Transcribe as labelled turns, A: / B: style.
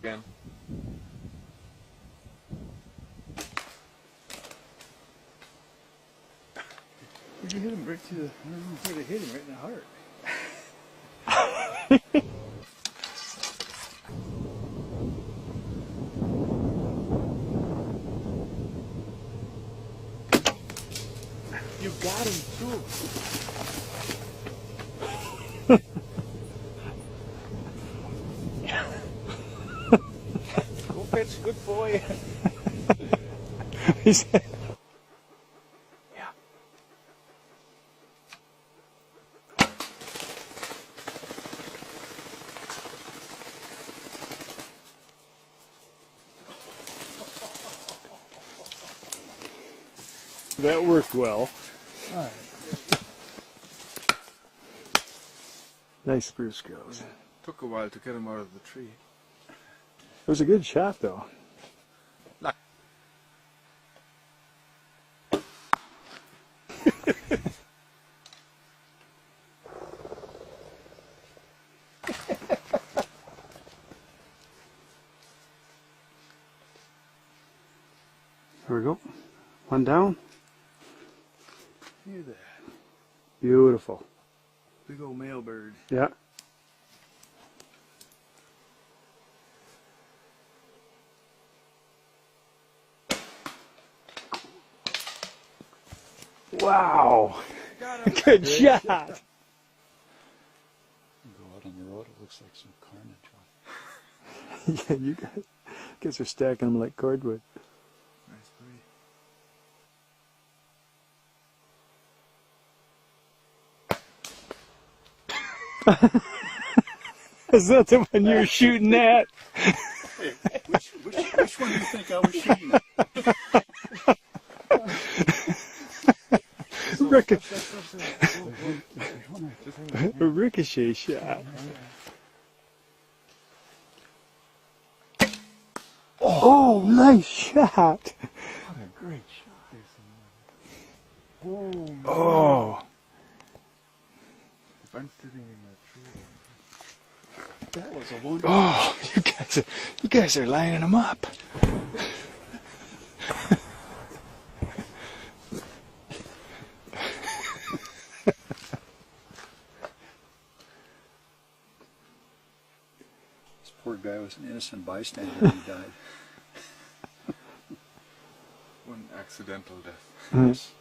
A: Again.
B: Did you hit him right to the, I don't know where to hit him, right in the heart. You got him too. Go pitch, good boy.
C: He said,
B: Yeah.
C: that worked well.
B: All right.
C: Nice spruce grows.
A: Took a while to get him out of the tree.
C: It was a good shot, though. There we go. One down.
B: Hear that.
C: Beautiful.
B: Big old male bird.
C: Yeah. Wow. Good shot.
B: Go out on the road, it looks like some carnage.
C: Yeah, you guys are stacking them like cordwood.
A: Nice birdie.
C: Is that the one you were shooting at?
B: Hey, which one do you think I was shooting at?
C: A ricochet shot. Oh, nice shot.
B: What a great shot.
C: Oh.
A: If I'm sitting in that tree.
B: That was a wonderful.
C: Oh, you guys are lining them up.
B: This poor guy was an innocent bystander and he died.
A: One accidental death.
C: Yes.